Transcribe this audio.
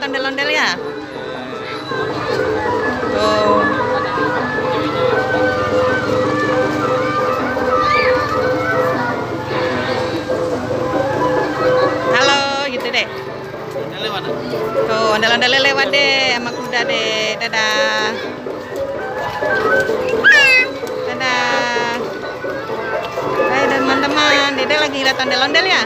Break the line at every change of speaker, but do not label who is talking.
ondel-ondel ya. Tuh. Halo, gitu deh. Tuh, ondel-ondel lewat deh sama kuda deh. Dadah. Dadah. Hai teman-teman, Dede lagi lihat ondel-ondel ya.